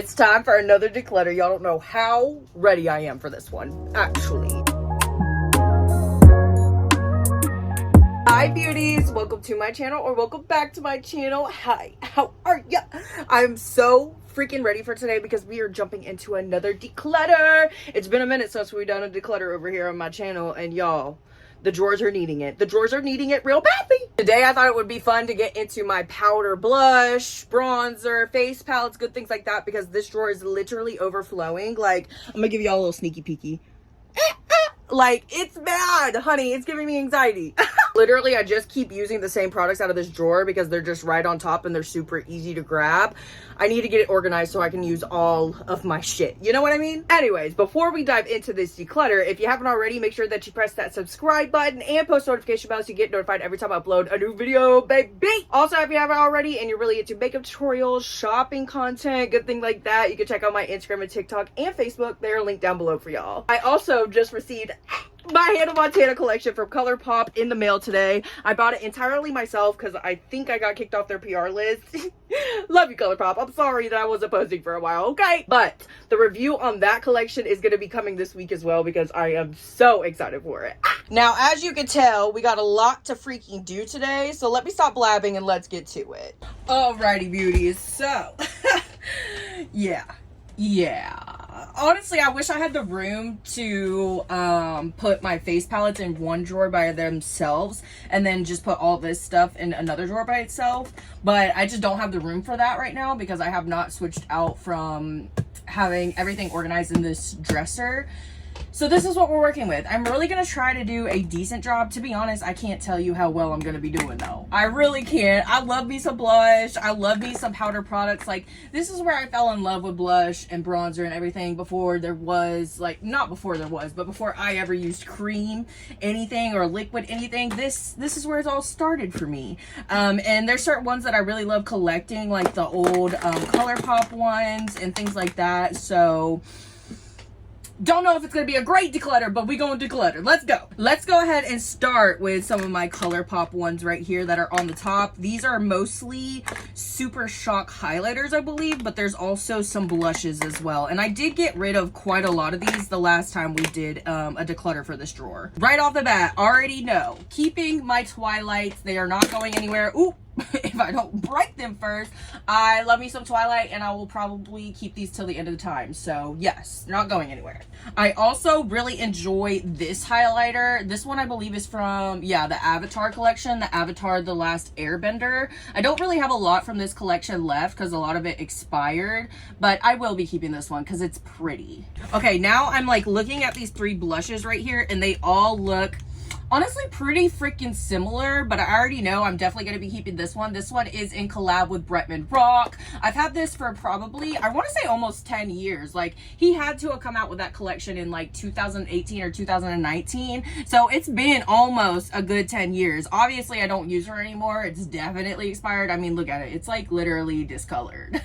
It's time for another declutter. Y'all don't know how ready I am for this one, actually. Hi beauties, welcome to my channel, or welcome back to my channel. Hi, how are ya? I'm so freaking ready for today because we are jumping into another declutter. It's been a minute since we've done a declutter over here on my channel, and y'all, the drawers are needing it. The drawers are needing it real badly. Today I thought it would be fun to get into my powder, blush, bronzer, face palettes, good things like that, because this drawer is literally overflowing. Like, I'm gonna give y'all a little sneaky peeky. Like, it's bad, honey. It's giving me anxiety. Literally, I just keep using the same products out of this drawer because they're just right on top and they're super easy to grab. I need to get it organized so I can use all of my shit. You know what I mean? Anyways, before we dive into this declutter, if you haven't already, make sure that you press that subscribe button and post notification bell so you get notified every time I upload a new video, baby. Also, if you haven't already and you're really into makeup tutorials, shopping content, good thing like that, you can check out my Instagram and TikTok and Facebook. They're linked down below for y'all. I also just received my Hannah Montana collection from ColourPop in the mail today. I bought it entirely myself because I think I got kicked off their PR list. Love you, ColourPop. I'm sorry that I wasn't posting for a while, okay? But the review on that collection is going to be coming this week as well because I am so excited for it. Now, as you can tell, we got a lot to freaking do today, so let me stop blabbing and let's get to it. Alrighty, beauties. So, yeah. Honestly, I wish I had the room to put my face palettes in one drawer by themselves and then just put all this stuff in another drawer by itself, but I just don't have the room for that right now because I have not switched out from having everything organized in this dresser. So this is what we're working with. I'm really going to try to do a decent job. To be honest, I can't tell you how well I'm going to be doing though. I really can't. I love me some blush. I love me some powder products. Like, this is where I fell in love with blush and bronzer and everything before there was, like, not before there was, but before I ever used cream, anything, or liquid anything. This is where it all started for me. And there's certain ones that I really love collecting, like the old ColourPop ones and things like that. So don't know if it's going to be a great declutter, but we going to declutter. Let's go. Let's go ahead and start with some of my ColourPop ones right here that are on the top. These are mostly Super Shock highlighters, I believe, but there's also some blushes as well. And I did get rid of quite a lot of these the last time we did a declutter for this drawer. Right off the bat, already know, keeping my Twilights. They are not going anywhere. Ooh. If I don't break them first. I love me some Twilight, and I will probably keep these till the end of the time. So yes, they're not going anywhere. I also really enjoy this highlighter. This one I believe is from, yeah, the Avatar collection, the Avatar The Last Airbender. I don't really have a lot from this collection left because a lot of it expired, but I will be keeping this one because it's pretty. Okay, now I'm like looking at these three blushes right here, and they all look honestly pretty freaking similar, but I already know I'm definitely going to be keeping this one. This one is in collab with Bretman Rock. I've had this for probably, I want to say almost 10 years. Like, he had to have come out with that collection in like 2018 or 2019. So it's been almost a good 10 years. Obviously, I don't use her anymore. It's definitely expired. I mean, look at it. It's like literally discolored.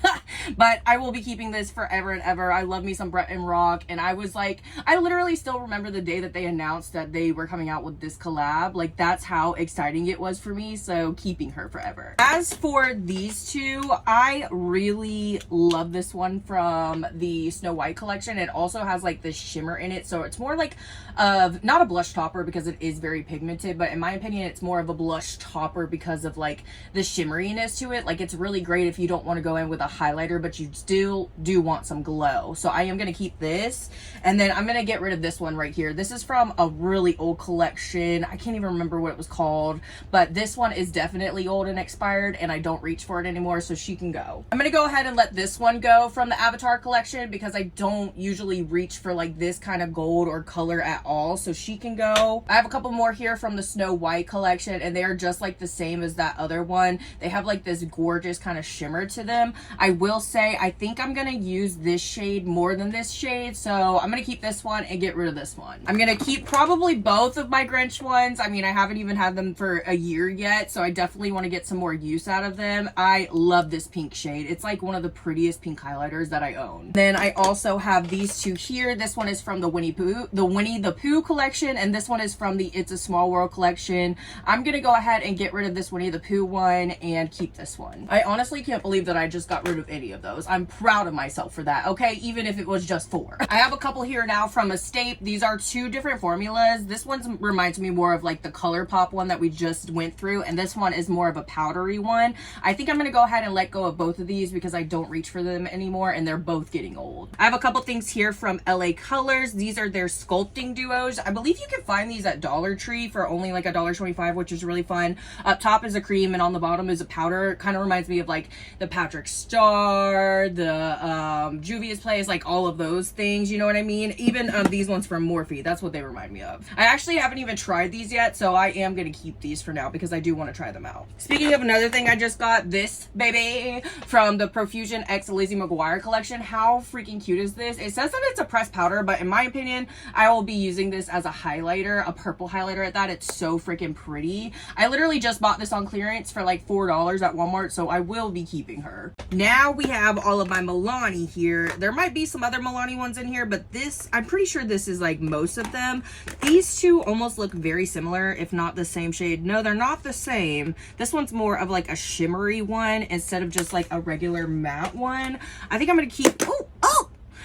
But I will be keeping this forever and ever. I love me some Bretman Rock. And I was like, I literally still remember the day that they announced that they were coming out with this collab. Like, that's how exciting it was for me, so keeping her forever. As for these two, I really love this one from the Snow White collection. It also has like this shimmer in it, so it's more like not a blush topper because it is very pigmented, but in my opinion it's more of a blush topper because of like the shimmeriness to it. Like, it's really great if you don't want to go in with a highlighter but you still do want some glow. So I am going to keep this, and then I'm going to get rid of this one right here. This is from a really old collection. I can't even remember what it was called, but this one is definitely old and expired, and I don't reach for it anymore, so she can go. I'm gonna go ahead and let this one go from the Avatar collection because I don't usually reach for like this kind of gold or color at all, so she can go. I have a couple more here from the Snow White collection, and they are just like the same as that other one. They have like this gorgeous kind of shimmer to them. I will say I think I'm gonna use this shade more than this shade, so I'm gonna keep this one and get rid of this one. I'm gonna keep probably both of my Grinch peach ones, I mean, I haven't even had them for a year yet, so I definitely want to get some more use out of them. I love this pink shade. It's like one of the prettiest pink highlighters that I own. Then I also have these two here. This one is from the Winnie the Pooh collection, and this one is from the It's a Small World collection. I'm gonna go ahead and get rid of this Winnie the Pooh one and keep this one. I honestly can't believe that I just got rid of any of those. I'm proud of myself for that, okay? Even if it was just 4. I have a couple here now from Escape. These are 2 different formulas. This one reminds me more of like the ColourPop one that we just went through, and this one is more of a powdery one. I think I'm gonna go ahead and let go of both of these because I don't reach for them anymore, and they're both getting old. I have a couple things here from LA Colors. These are their sculpting duos. I believe you can find these at Dollar Tree for only like $1.25, which is really fun. Up top is a cream, and on the bottom is a powder. It kind of reminds me of like the Patrick Star, the Juvia's Place, like all of those things, you know what I mean? Even these ones from Morphe, that's what they remind me of. I actually haven't even tried these yet, so I am going to keep these for now because I do want to try them out. Speaking of another thing, I just got this baby from the Profusion X Lizzie McGuire collection. How freaking cute is this? It says that it's a pressed powder, but in my opinion, I will be using this as a highlighter, a purple highlighter at that. It's so freaking pretty. I literally just bought this on clearance for like $4 at Walmart, so I will be keeping her. Now we have all of my Milani here. There might be some other Milani ones in here, but this, I'm pretty sure this is like most of them. These two almost look very similar, if not the same shade. No, they're not the same. This one's more of like a shimmery one instead of just like a regular matte one. I think I'm gonna keep,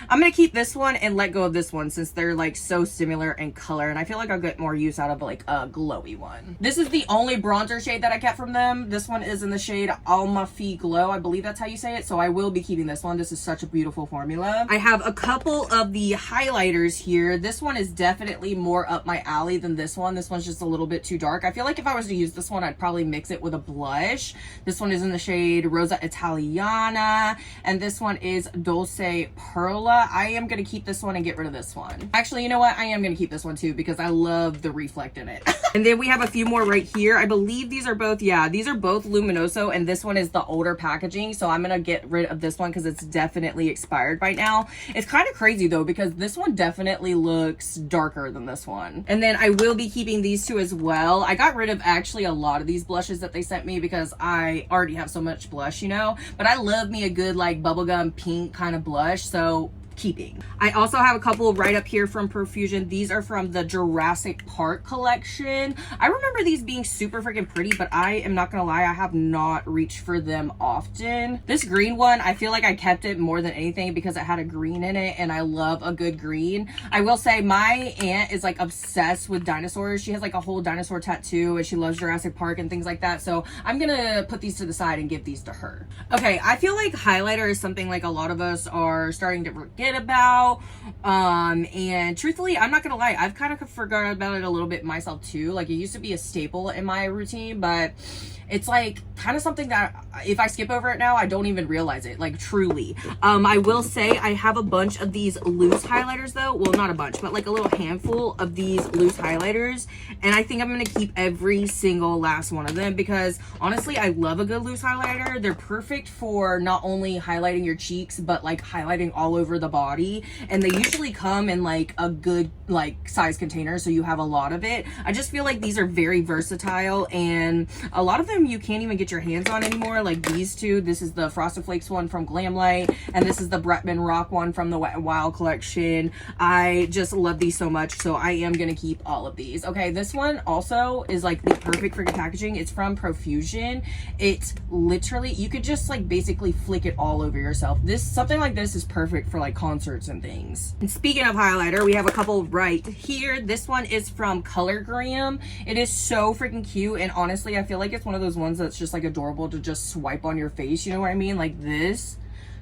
I'm gonna keep this one and let go of this one since they're like so similar in color, and I feel like I'll get more use out of like a glowy one. This is the only bronzer shade that I kept from them. This one is in the shade Almafi Glow. I believe that's how you say it, so I will be keeping this one. This is such a beautiful formula. I have a couple of the highlighters here. This one is definitely more up my alley than this one. This one's just a little bit too dark. I feel like if I was to use this one, I'd probably mix it with a blush. This one is in the shade Rosa Italiana, and this one is Dolce Perla. I am going to keep this one and get rid of this one. Actually, you know what? I am going to keep this one too because I love the reflect in it. And then we have a few more right here. I believe these are both, yeah, these are both Luminoso, and this one is the older packaging. So I'm going to get rid of this one because it's definitely expired by now. It's kind of crazy though because this one definitely looks darker than this one. And then I will be keeping these two as well. I got rid of actually a lot of these blushes that they sent me because I already have so much blush, you know, but I love me a good like bubblegum pink kind of blush. So keeping. I also have a couple right up here from Profusion. These are from the Jurassic Park collection. I remember these being super freaking pretty, but I am not gonna lie, I have not reached for them often. This green one, I feel like I kept it more than anything because it had a green in it, and I love a good green. I will say my aunt is like obsessed with dinosaurs. She has like a whole dinosaur tattoo, and she loves Jurassic Park and things like that. So I'm gonna put these to the side and give these to her. Okay, I feel like highlighter is something like a lot of us are starting to forget about, and truthfully, I'm not gonna lie, I've kind of forgot about it a little bit myself too. Like, it used to be a staple in my routine, but it's like kind of something that if I skip over it now, I don't even realize it, like truly. I will say I have a bunch of these loose highlighters though. Well, not a bunch, but like a little handful of these loose highlighters, and I think I'm gonna keep every single last one of them because honestly, I love a good loose highlighter. They're perfect for not only highlighting your cheeks, but like highlighting all over the body, and they usually come in like a good like size container, so you have a lot of it. I just feel like these are very versatile, and a lot of them you can't even get your hands on anymore. Like these two, this is the Frosted Flakes one from Glamlight, and this is the Bretman Rock one from the Wet n Wild collection. I just love these so much, so I am gonna keep all of these. Okay, this one also is like the perfect freaking packaging. It's from Profusion. It's literally, you could just like basically flick it all over yourself. Something like this is perfect for like concerts and things. And speaking of highlighter, we have a couple right here. This one is from Colorgram. It is so freaking cute, and honestly, I feel like it's one of those ones that's just like adorable to just swipe on your face, you know what I mean? Like this.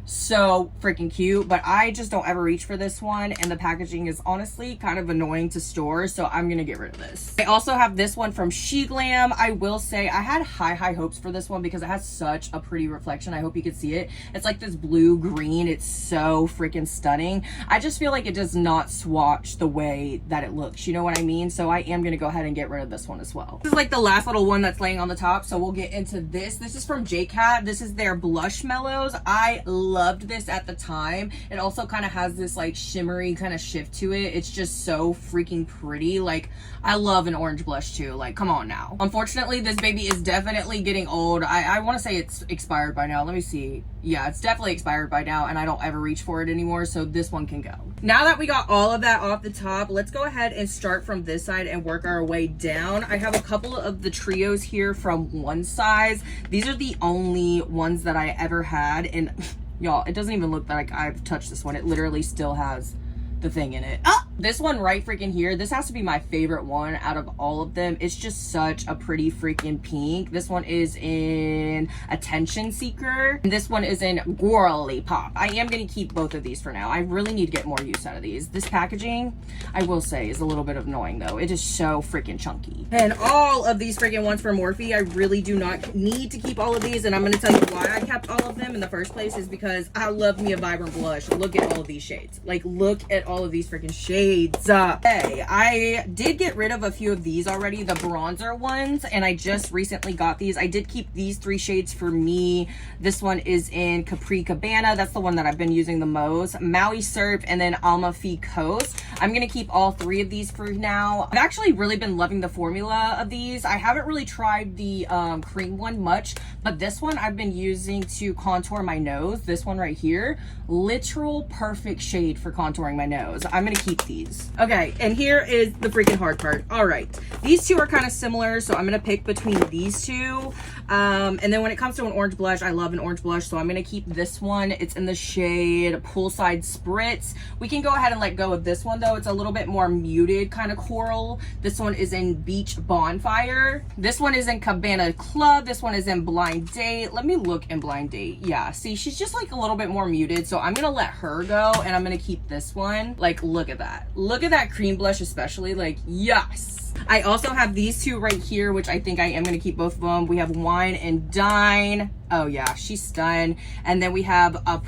So freaking cute, but I just don't ever reach for this one, and the packaging is honestly kind of annoying to store, so I'm gonna get rid of this. I also have this one from She Glam. I will say I had high hopes for this one because it has such a pretty reflection. I hope you could see it. It's like this blue green. It's so freaking stunning. I just feel like it does not swatch the way that it looks, you know what I mean? So I am gonna go ahead and get rid of this one as well. This is like the last little one that's laying on the top, so we'll get into this. This is from JCat. This is their Blush Mellows. I love loved this at the time. It also kind of has this like shimmery kind of shift to it. It's just so freaking pretty. Like, I love an orange blush too. Like, come on now. Unfortunately, this baby is definitely getting old. I want to say it's expired by now. Let me see. Yeah, it's definitely expired by now, and I don't ever reach for it anymore, so this one can go. Now that we got all of that off the top, let's go ahead and start from this side and work our way down. I have a couple of the trios here from one size. These are the only ones that I ever had, and y'all, it doesn't even look like I've touched this one. It literally still has the thing in it. This one right freaking here, this has to be my favorite one out of all of them. It's just such a pretty freaking pink. This one is in Attention Seeker, and this one is in Girly Pop. I am gonna keep both of these for now. I really need to get more use out of these. This packaging, I will say, is a little bit annoying though. It is so freaking chunky. And all of these freaking ones for Morphe, I really do not need to keep all of these, and I'm gonna tell you why I kept all of them in the first place is because I love me a vibrant blush. Look at all of these shades. Like, look at all of these freaking shades. Hey, I did get rid of a few of these already, the bronzer ones, and I just recently got these. I did keep these 3 shades for me. This one is in Capri Cabana. That's the one that I've been using the most. Maui Surf, and then Amalfi Coast. I'm gonna keep all 3 of these for now. I've actually really been loving the formula of these. I haven't really tried the cream one much, but this one I've been using to contour my nose. This one right here, literal perfect shade for contouring my nose. I'm gonna keep these. Okay, and here is the freaking hard part. All right, these two are kind of similar, so I'm gonna pick between these two. And then when it comes to an orange blush, I love an orange blush, so I'm gonna keep this one. It's in the shade Poolside Spritz. We can go ahead and let go of this one though. It's a little bit more muted kind of coral. This one is in Beach Bonfire. This one is in Cabana Club. This one is in Blind Date. Let me look in Blind Date. Yeah, see, she's just like a little bit more muted, so I'm gonna let her go, and I'm gonna keep this one. Like, look at that. Look at that cream blush especially. Like, yes. I also have these two right here, which I think I am going to keep both of them. We have Wine and Dine. Oh yeah, she's stunned. And then we have a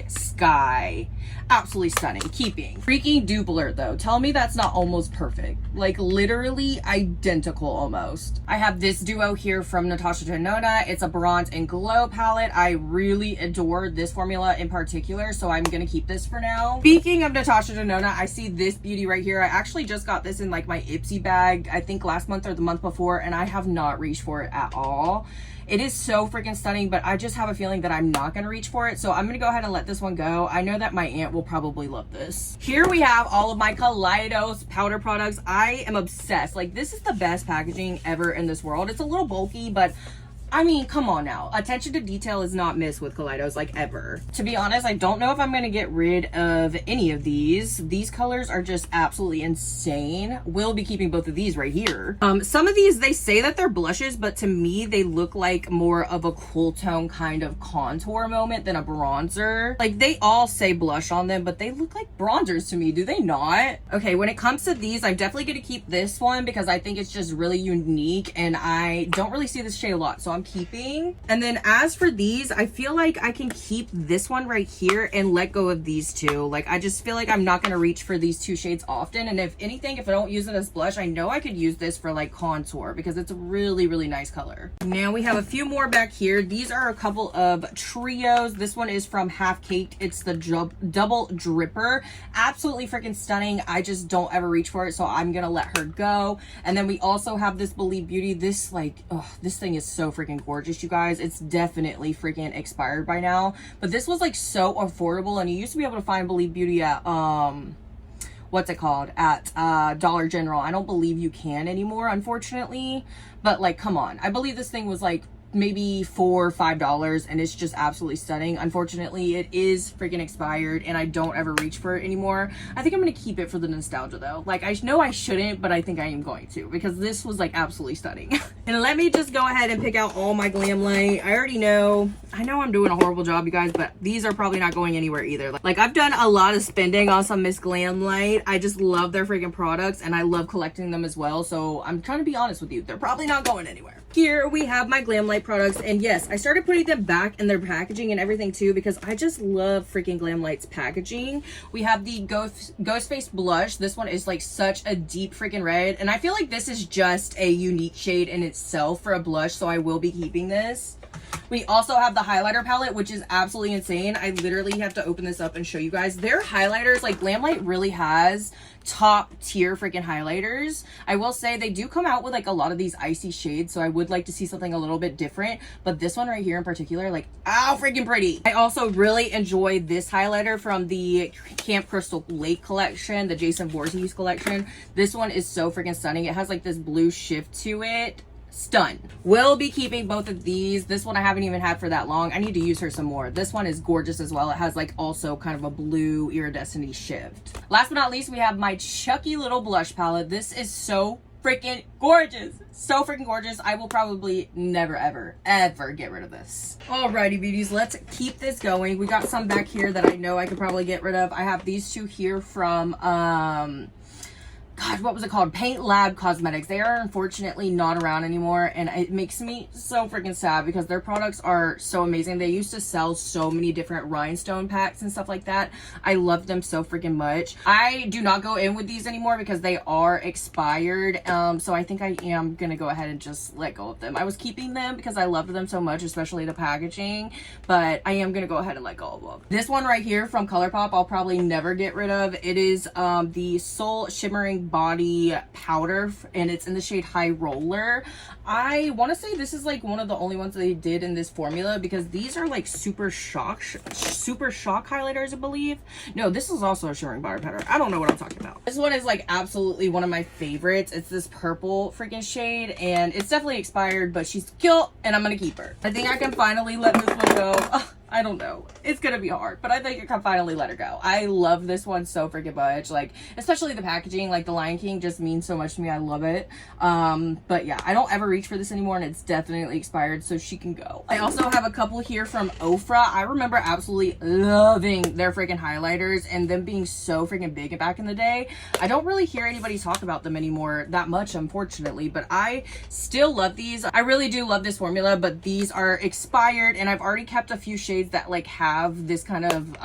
Sky. Absolutely stunning. Keeping. Freaking dupe alert though. Tell me that's not almost perfect. Like, literally identical almost. I have this duo here from Natasha Denona. It's a Bronze and Glow palette. I really adore this formula in particular, so I'm gonna keep this for now. Speaking of Natasha Denona, I see this beauty right here. I actually just got this in like my Ipsy bag, I think last month or the month before, and I have not reached for it at all. It is so freaking stunning, but I just have a feeling that I'm not going to reach for it. So I'm going to go ahead and let this one go. I know that my aunt will probably love this. Here we have all of my Kaleidos powder products. I am obsessed. Like, this is the best packaging ever in this world. It's a little bulky, but I mean, come on now. Attention to detail is not missed with Kaleidos, like, ever. To be honest, I don't know if I'm going to get rid of any of these. These colors are just absolutely insane. We'll be keeping both of these right here. Some of these, they say that they're blushes, but to me, they look like more of a cool tone kind of contour moment than a bronzer. Like, they all say blush on them, but they look like bronzers to me. Do they not? Okay, when it comes to these, I'm definitely going to keep this one because I think it's just really unique, and I don't really see this shade a lot, so I'm keeping. And then as for these, I feel like I can keep this one right here and let go of these two. Like, I just feel like I'm not going to reach for these two shades often, and if anything, if I don't use it as blush, I know I could use this for like contour because it's a really, really nice color. Now we have a few more back here. These are a couple of trios. This one is from Half Caked. It's the double dripper. Absolutely freaking stunning. I just don't ever reach for it, so I'm gonna let her go. And then we also have this Believe Beauty. This, like, oh, this thing is so freaking gorgeous, you guys. It's definitely freaking expired by now, but this was like so affordable, and you used to be able to find Believe Beauty at what's it called, at Dollar General. I don't believe you can anymore, unfortunately, but like, come on, I believe this thing was like maybe $4 or $5, and it's just absolutely stunning. Unfortunately, it is freaking expired, and I don't ever reach for it anymore. I think I'm gonna keep it for the nostalgia though. Like, I know I shouldn't, but I think I am going to, because this was like absolutely stunning. And let me just go ahead and pick out all my Glam Light. I know I'm doing a horrible job, you guys, but these are probably not going anywhere either. Like, I've done a lot of spending on some Miss Glam Light. I just love their freaking products, and I love collecting them as well, so I'm trying to be honest with you, they're probably not going anywhere. Here we have my Glam Light products, and yes, I started putting them back in their packaging and everything too, because I just love freaking Glam Light's packaging. We have the Ghost Face blush. This one is like such a deep freaking red, and I feel like this is just a unique shade in itself for a blush, so I will be keeping this. We also have the highlighter palette, which is absolutely insane. I literally have to open this up and show you guys. Their highlighters, like Glamlight really has top tier freaking highlighters. I will say they do come out with like a lot of these icy shades, so I would like to see something a little bit different, but this one right here in particular, like, ow, freaking pretty. I also really enjoy this highlighter from the Camp Crystal Lake collection, the Jason Voorhees collection. This one is so freaking stunning. It has like this blue shift to it. Stun. Will be keeping both of these. This one I haven't even had for that long. I need to use her some more. This one is gorgeous as well. It has like also kind of a blue iridescent shift. Last but not least, we have my Chucky little blush palette. This is so freaking gorgeous. So freaking gorgeous. I will probably never ever get rid of this. Alrighty beauties, let's keep this going. We got some back here that I know I could probably get rid of. I have these two here from God, what was it called? Paint Lab Cosmetics. They are unfortunately not around anymore, and it makes me so freaking sad because their products are so amazing. They used to sell so many different rhinestone packs and stuff like that. I love them so freaking much. I do not go in with these anymore because they are expired. So I think I am gonna go ahead and just let go of them. I was keeping them because I loved them so much, especially the packaging, but I am gonna go ahead and let go of them. This one right here from ColourPop, I'll probably never get rid of. It is the Soul Shimmering Body Powder, and it's in the shade High Roller. I want to say this is like one of the only ones they did in this formula because these are like super shock highlighters, I believe. No, this is also a shimmering body powder. I don't know what I'm talking about. This one is like absolutely one of my favorites. It's this purple freaking shade, and it's definitely expired, but she's cute and I'm gonna keep her. I think I can finally let this one go. I don't know. It's gonna be hard, but I think I can finally let her go. I love this one so freaking much. Like, especially the packaging, like the Lion King just means so much to me. I love it. But yeah, I don't ever reach for this anymore, and it's definitely expired, so she can go. I also have a couple here from Ofra. I remember absolutely loving their freaking highlighters and them being so freaking big back in the day. I don't really hear anybody talk about them anymore that much, unfortunately, but I still love these. I really do love this formula, but these are expired, and I've already kept a few shades that like have this kind of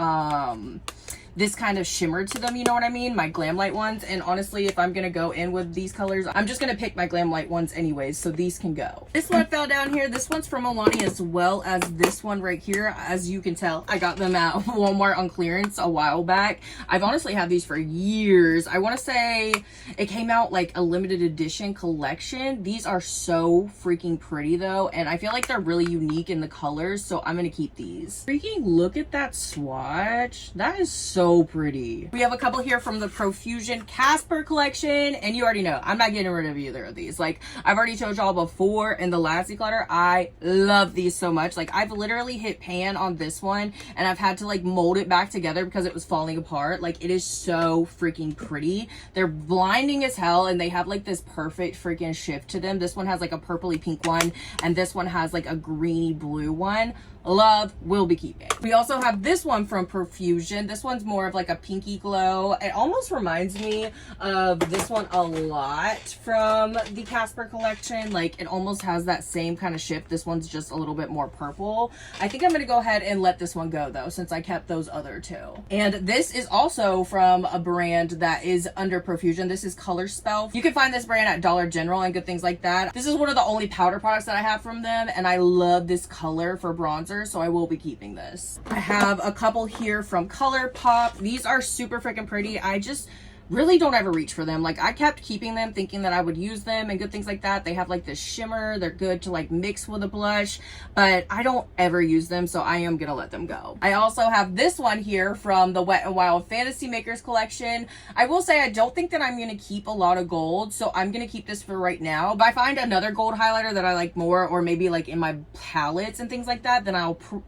shimmer to them, you know what I mean? My Glamlight ones. And honestly, if I'm gonna go in with these colors, I'm just gonna pick my Glamlight ones anyways, so these can go. This one fell down here. This one's from Alani as well as this one right here. As you can tell, I got them at Walmart on clearance a while back. I've honestly had these for years. I want to say it came out like a limited edition collection. These are so freaking pretty though, and I feel like they're really unique in the colors, so I'm gonna keep these. Freaking look at that swatch. That is so pretty. We have a couple here from the Profusion Casper collection, and you already know I'm not getting rid of either of these. Like, I've already told y'all before in the last declutter, I love these so much. Like, I've literally hit pan on this one, and I've had to like mold it back together because it was falling apart. Like, it is so freaking pretty. They're blinding as hell, and they have like this perfect freaking shift to them. This one has like a purpley pink one, and this one has like a greeny blue one. Love, will be keeping. We also have this one from Profusion. This one's more of like a pinky glow. It almost reminds me of this one a lot from the Casper collection. Like, it almost has that same kind of shift. This one's just a little bit more purple. I think I'm gonna go ahead and let this one go though, since I kept those other two. And this is also from a brand that is under Profusion. This is Color Spell. You can find this brand at Dollar General and good things like that. This is one of the only powder products that I have from them, and I love this color for bronzer, so I will be keeping this. I have a couple here from ColourPop. These are super freaking pretty. I just really don't ever reach for them. Like, I kept keeping them thinking that I would use them and good things like that. They have like this shimmer. They're good to like mix with a blush, but I don't ever use them, so I am gonna let them go. I also have this one here from the Wet n Wild Fantasy Makers collection. I will say I don't think that I'm gonna keep a lot of gold, so I'm gonna keep this for right now. But if I find another gold highlighter that I like more, or maybe like in my palettes and things like that, then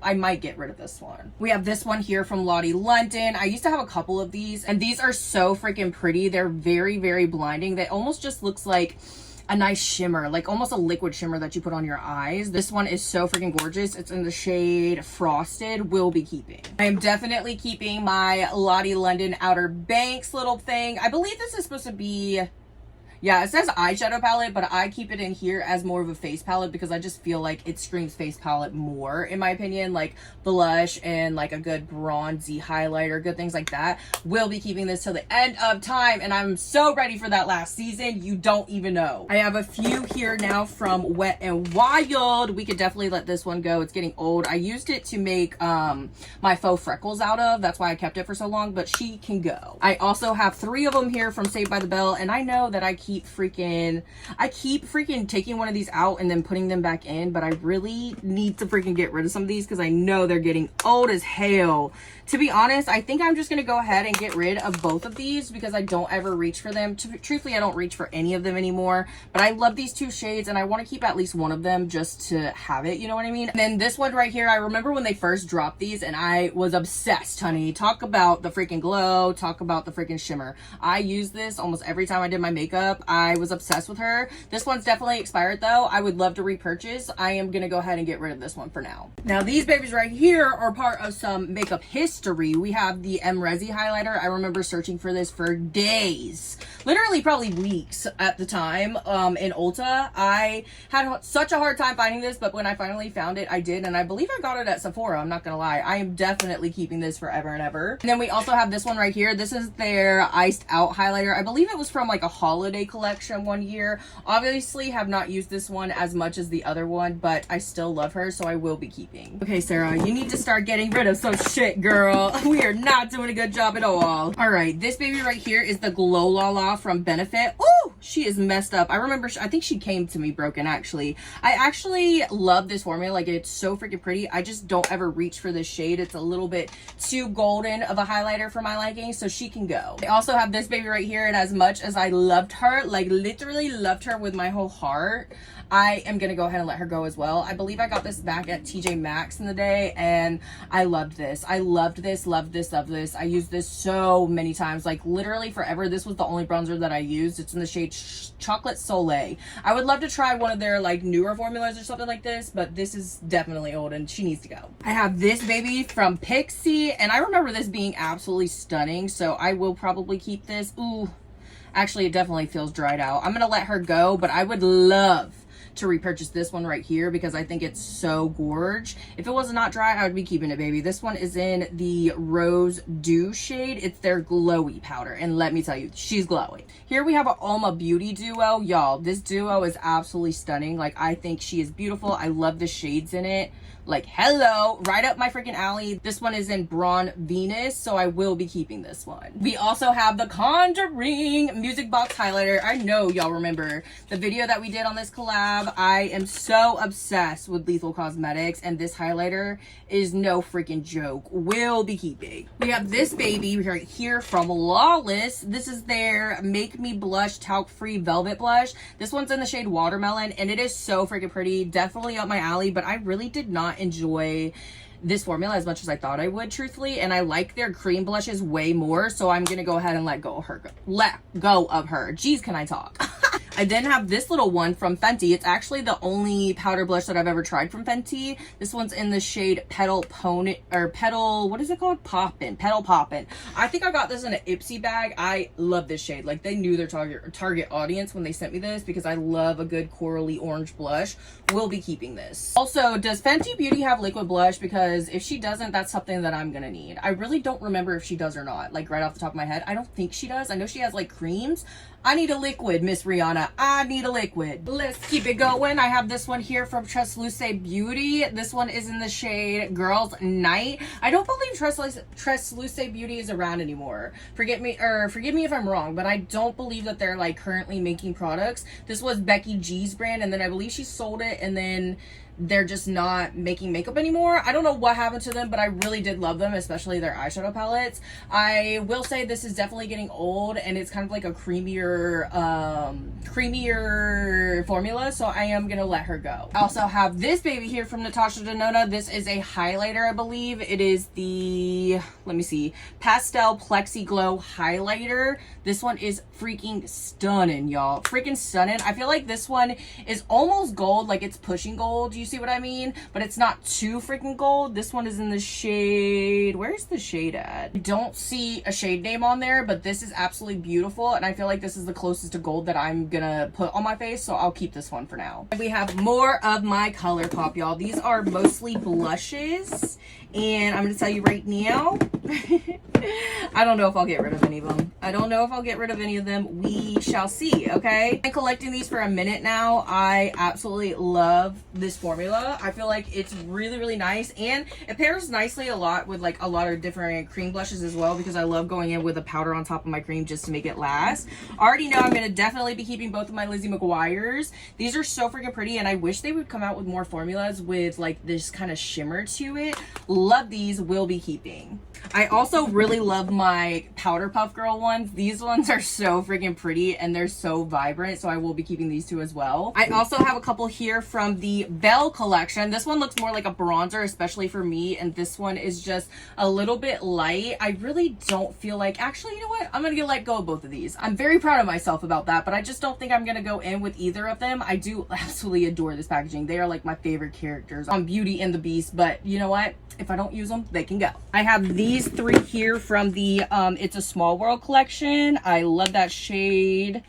I might get rid of this one. We have this one here from Lottie London. I used to have a couple of these, and these are so freaking pretty. They're very, very blinding. They almost just looks like a nice shimmer, like almost a liquid shimmer that you put on your eyes. This one is so freaking gorgeous. It's in the shade Frosted. Will be keeping. I am definitely keeping my Lottie London Outer Banks little thing. I believe this is supposed to be, Yeah, it says eyeshadow palette, but I keep it in here as more of a face palette because I just feel like it screams face palette more, in my opinion. Like blush and like a good bronzy highlighter, good things like that. We'll be keeping this till the end of time, and I'm so ready for that last season. You don't even know. I have a few here now from Wet and Wild. We could definitely let this one go. It's getting old. I used it to make my faux freckles out of. That's why I kept it for so long, but she can go. I also have 3 of them here from Saved by the Bell, and I know that I keep freaking taking one of these out and then putting them back in, but I really need to freaking get rid of some of these because I know they're getting old as hell. To be honest, I think I'm just gonna go ahead and get rid of both of these because I don't ever reach for them. Truthfully, I don't reach for any of them anymore, but I love these 2 shades and I want to keep at least one of them just to have it, you know what I mean? And then this one right here, I remember when they first dropped these and I was obsessed, honey. Talk about the freaking glow, talk about the freaking shimmer. I use this almost every time I did my makeup. I was obsessed with her. This one's definitely expired though. I would love to repurchase. I am gonna go ahead and get rid of this one for now. Now these babies right here are part of some makeup history. We have the Resi highlighter. I remember searching for this for days, literally probably weeks at the time. In Ulta, I had such a hard time finding this, but when I finally found it, I did, and I believe I got it at Sephora. I'm not gonna lie. I am definitely keeping this forever and ever. And then we also have this one right here. This is their iced out highlighter. I believe it was from like a holiday collection one year. Obviously have not used this one as much as the other one, but I still love her, so I will be keeping. Okay, Sarah, you need to start getting rid of some shit, girl. We are not doing a good job at all. All right, this baby right here is the Glow La La from Benefit. Ooh, she is messed up. I remember, I think she came to me broken, actually. I actually love this formula. Like, it's so freaking pretty. I just don't ever reach for this shade. It's a little bit too golden of a highlighter for my liking, so she can go. I also have this baby right here, and as much as I loved her, like literally loved her with my whole heart, I am gonna go ahead and let her go as well. I believe I got this back at TJ Maxx in the day, and I loved this. I loved this, loved this, loved this. I used this so many times, like literally forever. This was the only bronzer that I used. It's in the shade Chocolate Soleil. I would love to try one of their like newer formulas or something like this, but this is definitely old and she needs to go. I have this baby from Pixi, and I remember this being absolutely stunning, so I will probably keep this. Ooh, actually it definitely feels dried out. I'm gonna let her go, but I would love to repurchase this one right here because I think it's so gorge. If it was not dry, I would be keeping it, baby. This one is in the Rose Dew shade. It's their glowy powder, and let me tell you, she's glowing. Here we have an Alma Beauty duo. Y'all, this duo is absolutely stunning. Like, I think she is beautiful. I love the shades in it. Like, hello, right up my freaking alley. This one is in Braun Venus, so I will be keeping this one. We also have the Conjuring Music Box Highlighter. I know y'all remember the video that we did on this collab. I am so obsessed with Lethal Cosmetics, and this highlighter is no freaking joke. Will be keeping. We have this baby right here from Lawless. This is their Make Me Blush Talc Free Velvet Blush. This one's in the shade Watermelon, and it is so freaking pretty. Definitely up my alley, but I really did not enjoy this formula as much as I thought I would, truthfully, and I like their cream blushes way more, so I'm gonna go ahead and let go of her. Jeez, can I talk? I then have this little one from Fenty. It's actually the only powder blush that I've ever tried from Fenty. This one's in the shade Petal Petal, what is it called? Poppin'. Petal Poppin'. I think I got this in an Ipsy bag. I love this shade. Like, they knew their target audience when they sent me this because I love a good corally orange blush. Will be keeping this. Also, does Fenty Beauty have liquid blush? Because if she doesn't, that's something that I'm gonna need. I really don't remember if she does or not. Like, right off the top of my head, I don't think she does. I know she has like creams. I need a liquid, Miss Rihanna. I need a liquid. Let's keep it going. I have this one here from Translucent Beauty. This one is in the shade Girls Night. I don't believe Translucent Beauty is around anymore. Forgive me if I'm wrong, but I don't believe that they're like currently making products. This was Becky G's brand, and then I believe she sold it, and then they're just not making makeup anymore. I don't know what happened to them, but I really did love them, especially their eyeshadow palettes. I will say this is definitely getting old, and it's kind of like a creamier formula, so I am gonna let her go. I also have this baby here from Natasha Denona. This is a highlighter, I believe. It is the, let me see, Pastel Plexi Glow highlighter. This one is freaking stunning, y'all. Freaking stunning. I feel like this one is almost gold, like it's pushing gold, you see what I mean? But it's not too freaking gold. This one is in the shade, where's the shade at? I don't see a shade name on there, but this is absolutely beautiful, and I feel like this is the closest to gold that I'm gonna put on my face, so I'll keep this one for now. We have more of my ColourPop, y'all. These are mostly blushes, and I'm gonna tell you right now, I don't know if I'll get rid of any of them. I don't know if I'll get rid of any of them. We shall see, okay? I've been collecting these for a minute now. I absolutely love this formula. I feel like it's really, really nice, and it pairs nicely a lot with like a lot of different cream blushes as well, because I love going in with a powder on top of my cream just to make it last. I already know I'm gonna definitely be keeping both of my Lizzie McGuire's. These are so freaking pretty, and I wish they would come out with more formulas with like this kind of shimmer to it. Love these, will be keeping. I also really love my Powder Puff Girl ones. These ones are so freaking pretty and they're so vibrant, so I will be keeping these two as well. I also have a couple here from the Belle collection. This one looks more like a bronzer, especially for me, and this one is just a little bit light. I really don't feel like, actually, you know what? I'm gonna let go of both of these. I'm very proud of myself about that, but I just don't think I'm gonna go in with either of them. I do absolutely adore this packaging. They are like my favorite characters on Beauty and the Beast, but you know what? If I don't use them, they can go. I have these three here from the It's a Small World collection. I love that shade.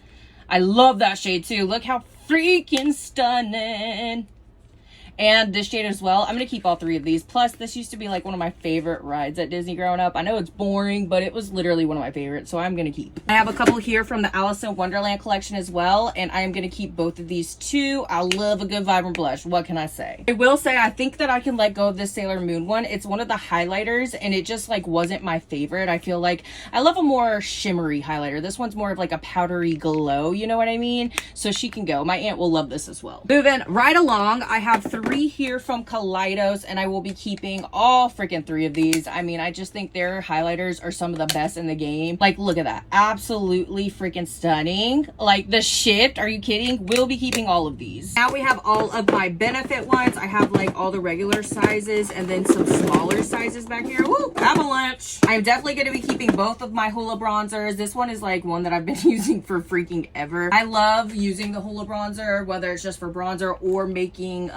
I love that shade too. Look how freaking stunning. And this shade as well. I'm going to keep all three of these. Plus, this used to be like one of my favorite rides at Disney growing up. I know it's boring, but it was literally one of my favorites, so I'm going to keep. I have a couple here from the Alice in Wonderland collection as well, and I am going to keep both of these too. I love a good vibrant blush. What can I say? I will say I think that I can let go of this Sailor Moon one. It's one of the highlighters, and it just like wasn't my favorite. I feel like I love a more shimmery highlighter. This one's more of like a powdery glow, you know what I mean? So she can go. My aunt will love this as well. Moving right along, I have three here from Kaleidos, and I will be keeping all freaking three of these. I mean, I just think their highlighters are some of the best in the game. Like, look at that. Absolutely freaking stunning. Like, the shift, are you kidding? We'll be keeping all of these. Now we have all of my Benefit ones. I have like all the regular sizes and then some smaller sizes back here. Woo, avalanche. I'm definitely going to be keeping both of my Hoola bronzers. This one is like one that I've been using for freaking ever. I love using the Hoola bronzer, whether it's just for bronzer or making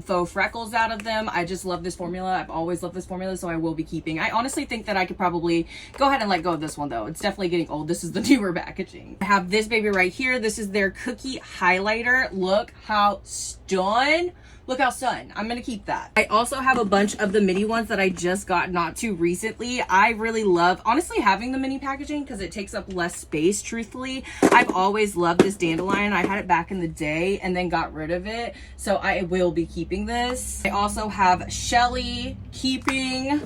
faux freckles out of them. I just love this formula. I've always loved this formula, so I will be keeping. I honestly think that I could probably go ahead and let go of this one though. It's definitely getting old. This is the newer packaging. I have this baby right here. This is their cookie highlighter. Look how stun. Look how stun. I'm gonna keep that. I also have a bunch of the mini ones that I just got not too recently. I really love, honestly, having the mini packaging because it takes up less space, truthfully. I've always loved this dandelion. I had it back in the day and then got rid of it, so I will be keeping this. I also have Shelly keeping.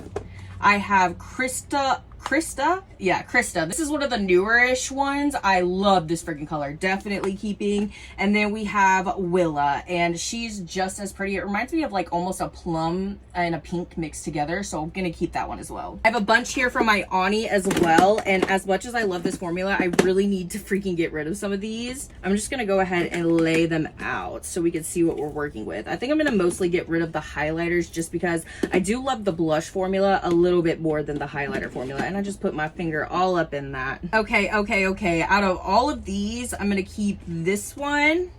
I have Krista. Yeah, Krista. This is one of the newer-ish ones. I love this freaking color. Definitely keeping. And then we have Willa, and she's just as pretty. It reminds me of like almost a plum and a pink mixed together, so I'm gonna keep that one as well. I have a bunch here from my Ani as well, and as much as I love this formula, I really need to freaking get rid of some of these. I'm just gonna go ahead and lay them out so we can see what we're working with. I think I'm gonna mostly get rid of the highlighters just because I do love the blush formula a little bit more than the highlighter formula, and I just put my finger all up in that. Okay. Out of all of these, I'm gonna keep this one.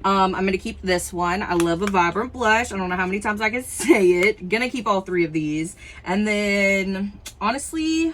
I'm gonna keep this one. I love a vibrant blush. I don't know how many times I can say it. Gonna keep all three of these. And then, honestly,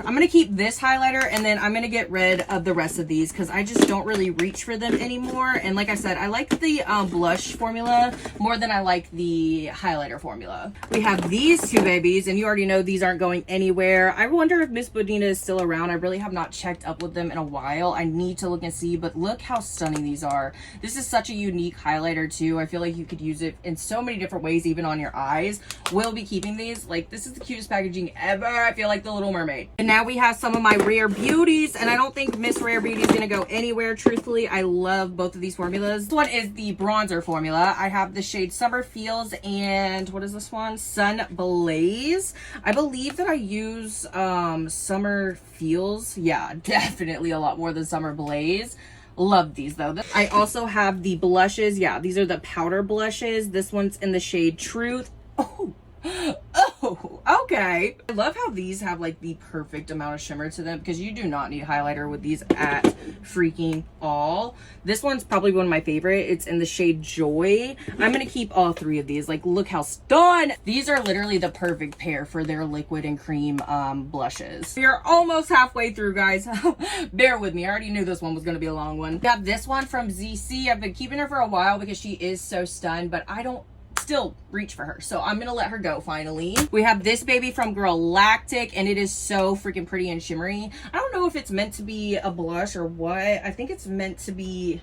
I'm gonna keep this highlighter, and then I'm gonna get rid of the rest of these because I just don't really reach for them anymore. And like I said, I like the blush formula more than I like the highlighter formula. We have these two babies, and you already know these aren't going anywhere. I wonder if Miss Bodina is still around. I really have not checked up with them in a while. I need to look and see, but look how stunning these are. This is such a unique highlighter too. I feel like you could use it in so many different ways, even on your eyes. We'll be keeping these. Like, this is the cutest packaging ever. I feel like the Little Mermaid. And now we have some of my Rare Beauties, and I don't think Miss Rare Beauty is going to go anywhere, truthfully. I love both of these formulas. This one is the bronzer formula. I have the shade Summer Feels, and what is this one? Sun Blaze. I believe that I use Summer Feels. Yeah, definitely a lot more than Summer Blaze. Love these though. I also have the blushes. Yeah, these are the powder blushes. This one's in the shade Truth. Oh, Okay. I love how these have like the perfect amount of shimmer to them, because you do not need highlighter with these at freaking all. This one's probably one of my favorite. It's in the shade Joy. I'm gonna keep all three of these. Like, look how stunned. These are literally the perfect pair for their liquid and cream blushes. We are almost halfway through, guys. Bear with me. I already knew this one was gonna be a long one. Got this one from ZC. I've been keeping her for a while because she is so stunned, but I don't still reach for her, so I'm gonna let her go finally. We have this baby from Galactic, and it is so freaking pretty and shimmery. I don't know if it's meant to be a blush or what. I think it's meant to be,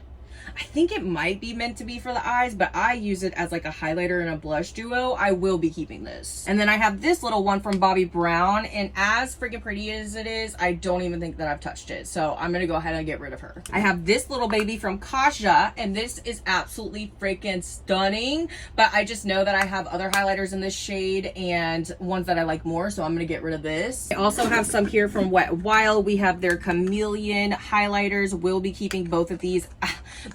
I think it might be meant to be for the eyes, but I use it as like a highlighter and a blush duo. I will be keeping this. And then I have this little one from Bobbi Brown, and as freaking pretty as it is, I don't even think that I've touched it, so I'm gonna go ahead and get rid of her. I have this little baby from Kaja, and this is absolutely freaking stunning, but I just know that I have other highlighters in this shade and ones that I like more, so I'm gonna get rid of this. I also have some here from Wet n Wild. We have their Chameleon highlighters. We'll be keeping both of these.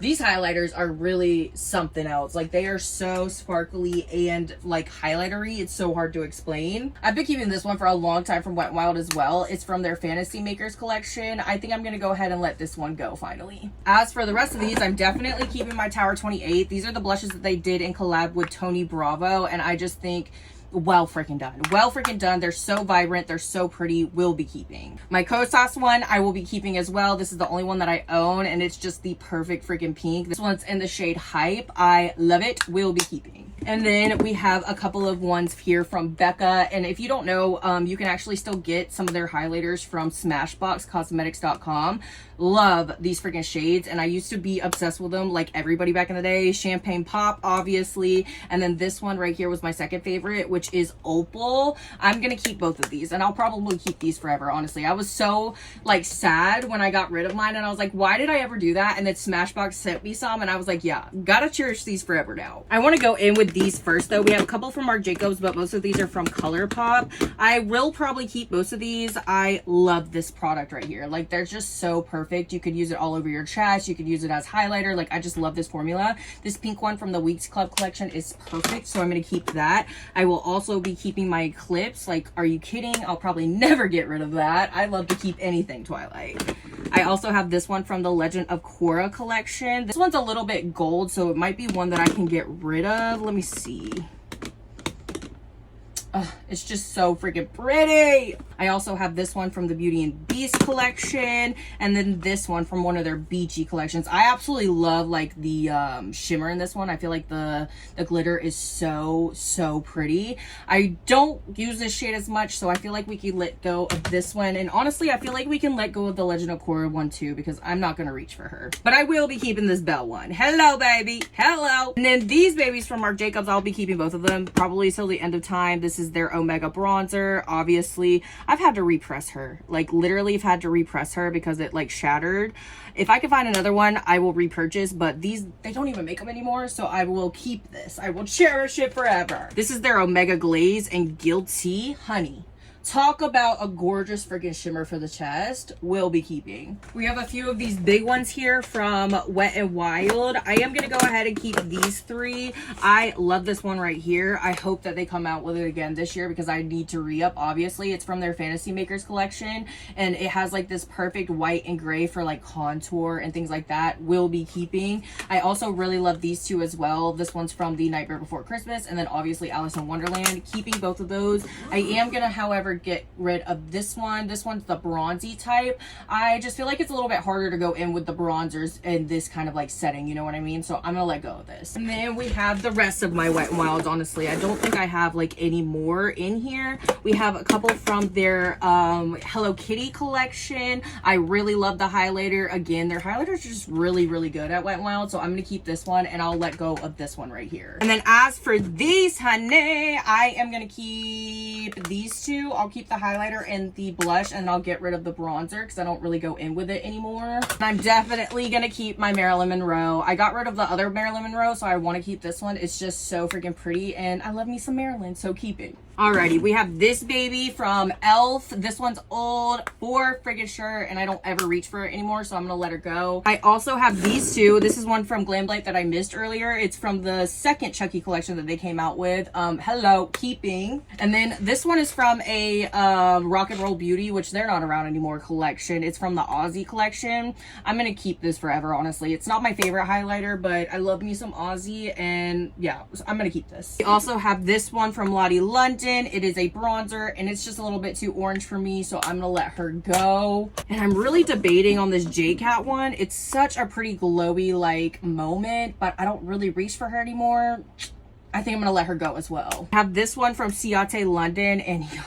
These highlighters are really something else. Like, they are so sparkly and like highlightery. It's so hard to explain. I've been keeping this one for a long time from Wet n Wild as well. It's from their Fantasy Makers collection. I think I'm gonna go ahead and let this one go finally. As for the rest of these, I'm definitely keeping my Tower 28. These are the blushes that they did in collab with Tony Bravo, and I just think well freaking done. Well freaking done. They're so vibrant. They're so pretty. Will be keeping. My Kosas one I will be keeping as well. This is the only one that I own, and it's just the perfect freaking pink. This one's in the shade Hype. I love it. Will be keeping. And then we have a couple of ones here from Becca, and if you don't know, you can actually still get some of their highlighters from smashboxcosmetics.com. Love these freaking shades, and I used to be obsessed with them like everybody back in the day. Champagne Pop, obviously, and then this one right here was my second favorite, which is Opal. I'm gonna keep both of these, and I'll probably keep these forever, honestly. I was so like sad when I got rid of mine, and I was like, why did I ever do that? And then Smashbox sent me some, and I was like, yeah, gotta cherish these forever now. I want to go in with these first though. We have a couple from Marc Jacobs, but most of these are from ColourPop. I will probably keep most of these. I love this product right here. Like, they're just so perfect. You could use it all over your chest. You could use it as highlighter. Like, I just love this formula. This pink one from the Weeks Club collection is perfect, so I'm going to keep that. I will also be keeping my Eclipse. Like, are you kidding? I'll probably never get rid of that. I love to keep anything Twilight. I also have this one from the Legend of Korra collection. This one's a little bit gold, so it might be one that I can get rid of. Let me see. It's just so freaking pretty. I also have this one from the Beauty and Beast collection, and then this one from one of their beachy collections. I absolutely love like the shimmer in this one. I feel like the glitter is so pretty. I don't use this shade as much, so I feel like we can let go of this one, and honestly I feel like we can let go of the Legend of Korra one too, because I'm not gonna reach for her. But I will be keeping this Belle one. Hello baby, hello. And then these babies from Marc Jacobs, I'll be keeping both of them probably till the end of time. This is their Omega bronzer. Obviously I've had to repress her, like literally I've had to repress her because it like shattered. If I can find another one, I will repurchase, but these, they don't even make them anymore, so I will keep this. I will cherish it forever. This is their Omega Glaze and Guilty Honey. Talk about a gorgeous freaking shimmer for the chest. Will be keeping. We have a few of these big ones here from Wet n Wild. I am going to go ahead and keep these three. I love this one right here. I hope that they come out with it again this year because I need to re-up. Obviously, it's from their Fantasy Makers collection, and it has like this perfect white and gray for like contour and things like that. Will be keeping. I also really love these two as well. This one's from the Nightmare Before Christmas, and then obviously Alice in Wonderland. Keeping both of those. I am going to, however, get rid of this one. This one's the bronzy type. I just feel like it's a little bit harder to go in with the bronzers in this kind of like setting, you know what I mean? So I'm gonna let go of this. And then we have the rest of my Wet n Wilds. Honestly, I don't think I have like any more in here. We have a couple from their Hello Kitty collection. I really love the highlighter. Again, their highlighters are just really good at Wet n Wild, so I'm gonna keep this one, and I'll let go of this one right here. And then as for these, honey, I am gonna keep these two. I'll keep the highlighter and the blush, and I'll get rid of the bronzer because I don't really go in with it anymore. And I'm definitely gonna keep my Marilyn Monroe. I got rid of the other Marilyn Monroe, so I want to keep this one. It's just so freaking pretty, and I love me some Marilyn, so keep it. Alrighty, we have this baby from Elf. This one's old for friggin' sure, and I don't ever reach for it anymore, so I'm gonna let her go. I also have these two. This is one from Glam Light that I missed earlier. It's from the second Chucky collection that they came out with. Hello, keeping. And then this one is from a Rock and Roll Beauty, which they're not around anymore, collection. It's from the Aussie collection. I'm gonna keep this forever, honestly. It's not my favorite highlighter, but I love me some Aussie, and yeah, so I'm gonna keep this. We also have this one from Lottie London. It is a bronzer, and it's just a little bit too orange for me, so I'm gonna let her go. And I'm really debating on this J-Cat one. It's such a pretty glowy like moment, but I don't really reach for her anymore. I think I'm gonna let her go as well. I have this one from Ciate London, and yo,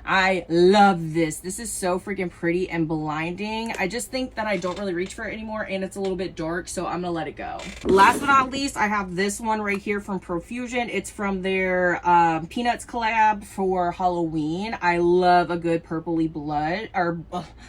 I love this. This is so freaking pretty and blinding. I just think that I don't really reach for it anymore, and it's a little bit dark, so I'm gonna let it go. Last but not least, I have this one right here from Profusion. It's from their Peanuts collab for Halloween. I love a good purpley blood or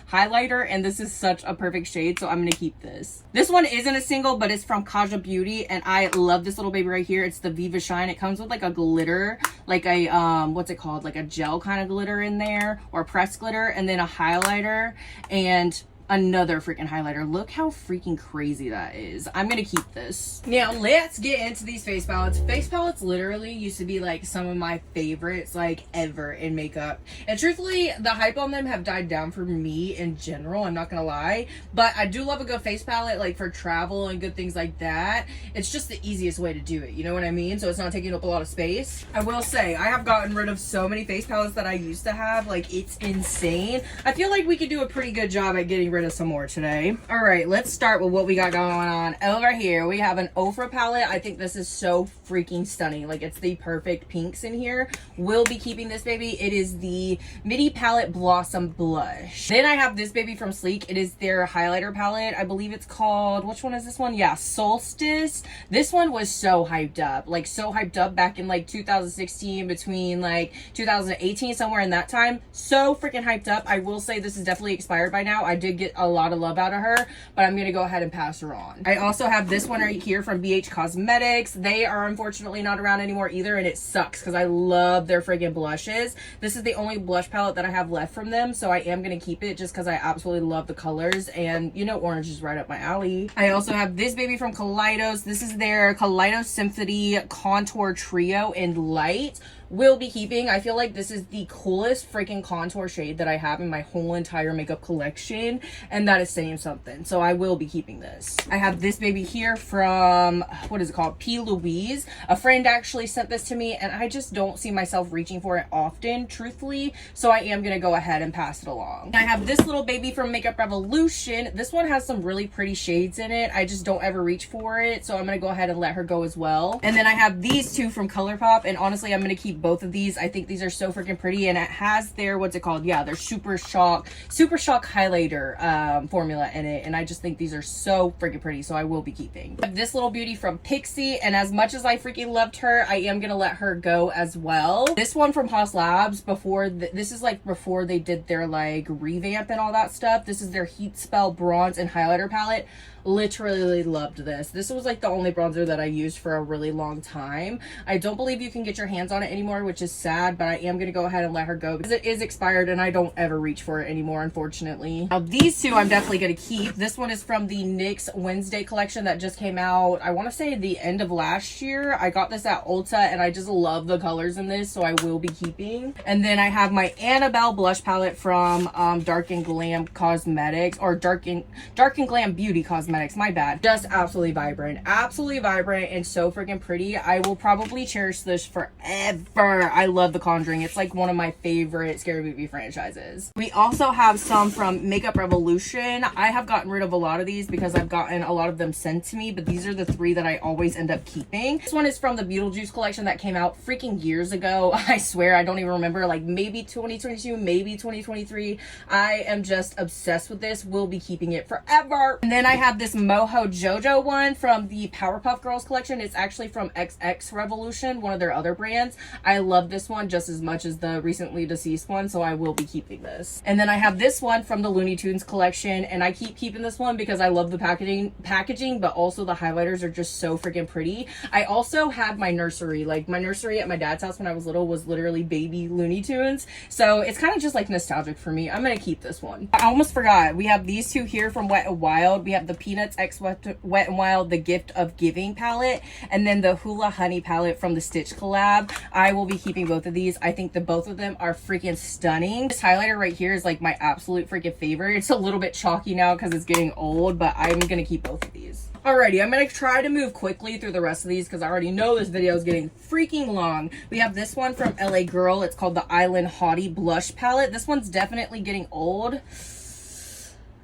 highlighter, and this is such a perfect shade, so I'm gonna keep this. This one isn't a single, but it's from Kaja Beauty, and I love this little baby right here. It's the Viva Shine. It comes with like a glitter, like a what's it called, like a gel kind of glitter in there, or pressed glitter, and then a highlighter and another freaking highlighter. Look how freaking crazy that is. I'm gonna keep this. Now let's get into these face palettes. Face palettes literally used to be like some of my favorites like ever in makeup, and truthfully the hype on them have died down for me in general, I'm not gonna lie, but I do love a good face palette like for travel and good things like that. It's just the easiest way to do it, you know what I mean? So it's not taking up a lot of space. I will say I have gotten rid of so many face palettes that I used to have, like it's insane. I feel like we could do a pretty good job at getting rid of some more today. All right, let's start with what we got going on. Over here we have an Ofra palette. I think this is so freaking stunning. Like it's the perfect pinks in here. We'll be keeping this baby. It is the Midi Palette Blossom Blush. Then I have this baby from Sleek. It is their highlighter palette. I believe it's called, which one is this one? Yeah, Solstice. This one was so hyped up, like so hyped up back in like 2016, between like 2018, somewhere in that time. So freaking hyped up. I will say this is definitely expired by now. I did get a lot of love out of her, but I'm gonna go ahead and pass her on. I also have this one right here from BH Cosmetics. They are unfortunately not around anymore either, and it sucks because I love their friggin' blushes. This is the only blush palette that I have left from them, so I am gonna keep it just because I absolutely love the colors, and you know, orange is right up my alley. I also have this baby from Kaleidos. This is their Kaleidos Symphony Contour Trio in Light. Will be keeping. I feel like this is the coolest freaking contour shade that I have in my whole entire makeup collection, and that is saying something, so I will be keeping this. I have this baby here from, what is it called, P. Louise. A friend actually sent this to me, and I just don't see myself reaching for it often, truthfully, so I am gonna go ahead and pass it along. I have this little baby from Makeup Revolution. This one has some really pretty shades in it. I just don't ever reach for it, so I'm gonna go ahead and let her go as well. And then I have these two from ColourPop, and honestly I'm gonna keep both of these. I think these are so freaking pretty, and it has their, what's it called, yeah, their Super Shock highlighter formula in it, and I just think these are so freaking pretty, so I will be keeping. I have this little beauty from Pixie, and as much as I freaking loved her, I am gonna let her go as well. This one from Haus Labs, before this is like before they did their like revamp and all that stuff. This is their Heat Spell bronze and highlighter palette. Literally loved this. This was like the only bronzer that I used for a really long time. I don't believe you can get your hands on it anymore, which is sad, but I am gonna go ahead and let her go because it is expired and I don't ever reach for it anymore, unfortunately. Now these two I'm definitely gonna keep. This one is from the NYX Wednesday collection that just came out, I want to say the end of last year. I got this at Ulta and I just love the colors in this, so I will be keeping. And then I have my Annabelle blush palette from Dark and Glam Cosmetics, or Dark and Glam Beauty Cosmetics, my bad. Just absolutely vibrant and so freaking pretty. I will probably cherish this forever. I love The Conjuring. It's like one of my favorite scary movie franchises. We also have some from Makeup Revolution. I have gotten rid of a lot of these because I've gotten a lot of them sent to me, but these are the three that I always end up keeping. This one is from the Beetlejuice collection that came out freaking years ago. I swear I don't even remember, like maybe 2022, maybe 2023. I am just obsessed with this. Will be keeping it forever. And then I have this Moho Jojo one from the Powerpuff Girls collection. It's actually from XX Revolution, one of their other brands. I love this one just as much as the recently deceased one, so I will be keeping this. And then I have this one from the Looney Tunes collection, and I keep keeping this one because I love the packaging, but also the highlighters are just so freaking pretty. I also have my nursery. Like, my nursery at my dad's house when I was little was literally baby Looney Tunes, so it's kind of just like nostalgic for me. I'm gonna keep this one. I almost forgot, we have these two here from Wet n Wild. We have the Peanuts X Wet n Wild, the Gift of Giving palette, and then the Hula Honey palette from the Stitch collab. I will be keeping both of these. I think that both of them are freaking stunning. This highlighter right here is like my absolute freaking favorite. It's a little bit chalky now because it's getting old, but I'm gonna keep both of these. Alrighty, I'm gonna try to move quickly through the rest of these because I already know this video is getting freaking long. We have this one from LA Girl. It's called the Island Haughty Blush Palette. This one's definitely getting old.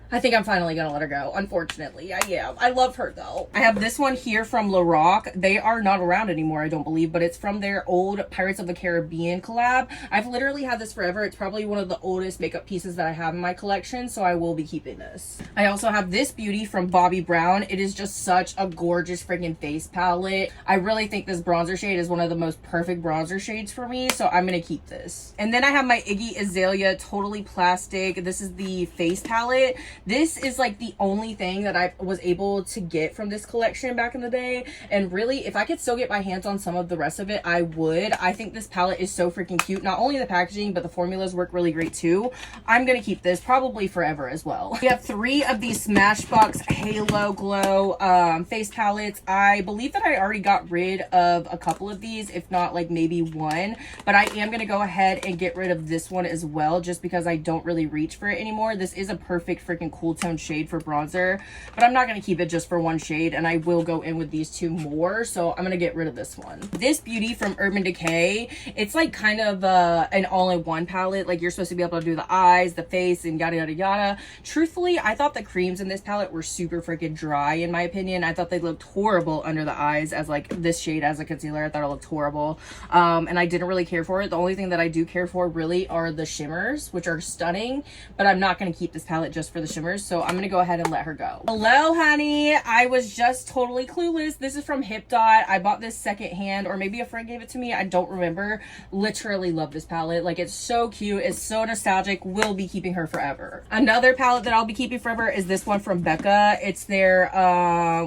I think I'm finally gonna let her go, unfortunately. I love her though. I have this one here from Lorac. They are not around anymore, I don't believe, but it's from their old Pirates of the Caribbean collab. I've literally had this forever. It's probably one of the oldest makeup pieces that I have in my collection, so I will be keeping this. I also have this beauty from Bobbi Brown. It is just such a gorgeous freaking face palette. I really think this bronzer shade is one of the most perfect bronzer shades for me, so I'm gonna keep this. And then I have my Iggy Azalea Totally Plastic. This is the face palette. This is like the only thing that I was able to get from this collection back in the day, and really if I could still get my hands on some of the rest of it, I would. I think this palette is so freaking cute. Not only the packaging, but the formulas work really great too. I'm gonna keep this probably forever as well. We have 3 of these Smashbox Halo Glow face palettes. I believe that I already got rid of a couple of these, if not like maybe one, but I am gonna go ahead and get rid of this one as well just because I don't really reach for it anymore. This is a perfect freaking cool tone shade for bronzer, but I'm not going to keep it just for one shade, and I will go in with these 2 more, so I'm going to get rid of this one. This beauty from Urban Decay, it's like kind of an all-in-one palette. Like, you're supposed to be able to do the eyes, the face, and yada yada yada. Truthfully, I thought the creams in this palette were super freaking dry in my opinion. I thought they looked horrible under the eyes as like this shade as a concealer. I thought it looked horrible, and I didn't really care for it. The only thing that I do care for really are the shimmers, which are stunning, but I'm not going to keep this palette just for the shimmers, so I'm gonna go ahead and let her go. Hello, honey. I was just totally clueless. This is from Hip Dot. I bought this secondhand, or maybe a friend gave it to me. I don't remember. Literally love this palette. Like, it's so cute. It's so nostalgic. Will be keeping her forever. Another palette that I'll be keeping forever is this one from Becca. It's their,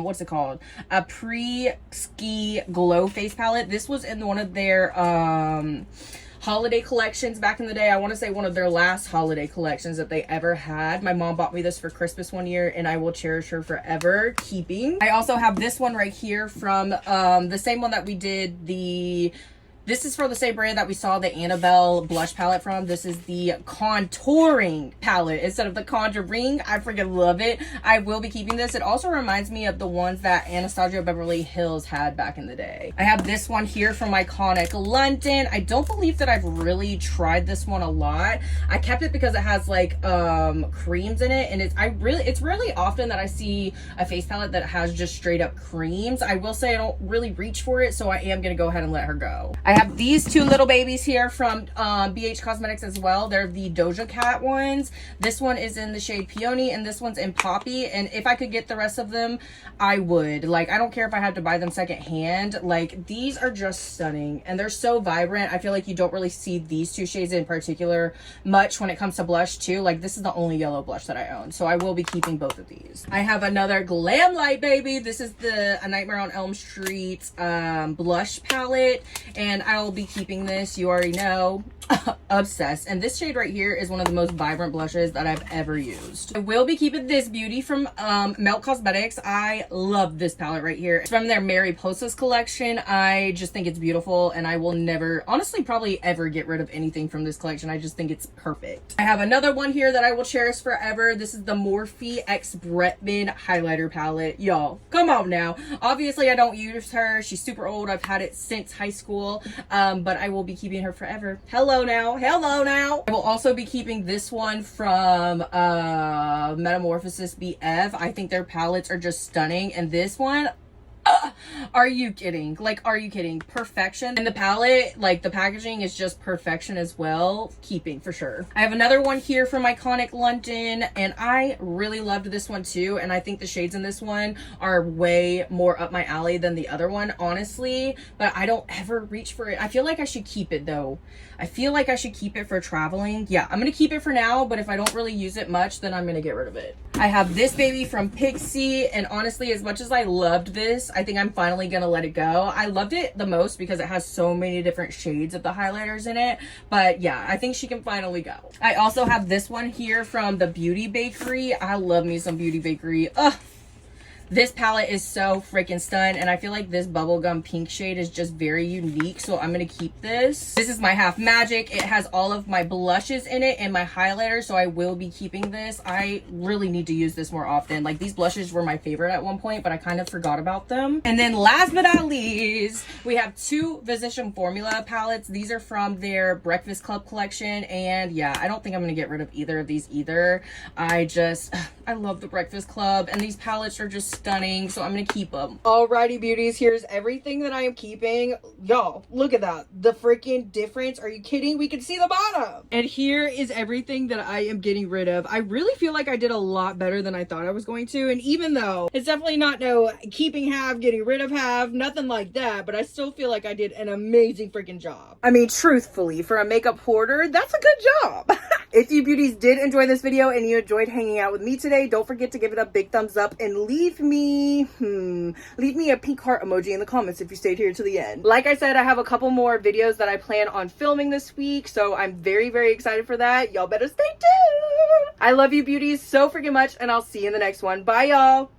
what's it called? A Pre-Ski Glow Face Palette. This was in one of their, holiday collections back in the day. I want to say one of their last holiday collections that they ever had. My mom bought me this for Christmas one year, and I will cherish her forever keeping. I also have this one right here from the same one that we did this is from the same brand that we saw the Annabelle blush palette from. This is the Contouring palette instead of the Conjuring. I freaking love it. I will be keeping this. It also reminds me of the ones that Anastasia Beverly Hills had back in the day. I have this one here from Iconic London. I don't believe that I've really tried this one a lot. I kept it because it has like creams in it, and it's really often that I see a face palette that has just straight up creams. I will say I don't really reach for it, so I am gonna go ahead and let her go. I have these 2 little babies here from BH Cosmetics as well. They're the Doja Cat ones. This one is in the shade Peony, and this one's in Poppy, and if I could get the rest of them, I would. Like, I don't care if I had to buy them secondhand. Like, these are just stunning, and they're so vibrant. I feel like you don't really see these 2 shades in particular much when it comes to blush too. Like, this is the only yellow blush that I own, so I will be keeping both of these. I have another Glam Light baby. This is the A Nightmare on Elm Street blush palette, and I will be keeping this. You already know. Obsessed. And this shade right here is one of the most vibrant blushes that I've ever used. I will be keeping this beauty from Melt Cosmetics. I love this palette right here. It's from their Mariposas collection. I just think it's beautiful, and I will never, honestly, probably ever get rid of anything from this collection. I just think it's perfect. I have another one here that I will cherish forever. This is the Morphe X Bretman highlighter palette. Y'all, come on now. Obviously, I don't use her. She's super old. I've had it since high school, but I will be keeping her forever. Hello now. Hello now. I will also be keeping this one from Metamorphosis BF. I think their palettes are just stunning, and this one, Are you kidding? Like, are you kidding? Perfection. And the palette, like the packaging is just perfection as well. Keeping for sure. I have another one here from Iconic London, and I really loved this one too. And I think the shades in this one are way more up my alley than the other one, honestly. But I don't ever reach for it. I feel like I should keep it though. I feel like I should keep it for traveling. Yeah, I'm gonna keep it for now, but if I don't really use it much, then I'm gonna get rid of it. I have this baby from Pixie, and honestly, as much as I loved this, I think I'm finally gonna let it go. I loved it the most because it has so many different shades of the highlighters in it, but yeah, I think she can finally go. I also have this one here from the Beauty Bakery. I love me some Beauty Bakery. Ugh. This palette is so freaking stunned, and I feel like this bubblegum pink shade is just very unique, so I'm gonna keep this. This is my Half Magic. It has all of my blushes in it and my highlighter, so I will be keeping this. I really need to use this more often. Like, these blushes were my favorite at one point, but I kind of forgot about them. And then last but not least, we have two Physician Formula palettes. These are from their Breakfast Club collection, and yeah, I don't think I'm gonna get rid of either of these either. I love the Breakfast Club, and these palettes are just stunning, so I'm gonna keep them. Alrighty, beauties, here's everything that I am keeping. Y'all, look at that. The freaking difference. Are you kidding? We can see the bottom. And here is everything that I am getting rid of. I really feel like I did a lot better than I thought I was going to, and even though it's definitely not no keeping half, getting rid of half, nothing like that, but I still feel like I did an amazing freaking job. I mean, truthfully, for a makeup hoarder, that's a good job. If you beauties did enjoy this video and you enjoyed hanging out with me today, don't forget to give it a big thumbs up and leave me a pink heart emoji in the comments if you stayed here to the end. Like I said, I have a couple more videos that I plan on filming this week, so I'm very, very excited for that. Y'all better stay tuned. I love you beauties so freaking much, and I'll see you in the next one. Bye, y'all.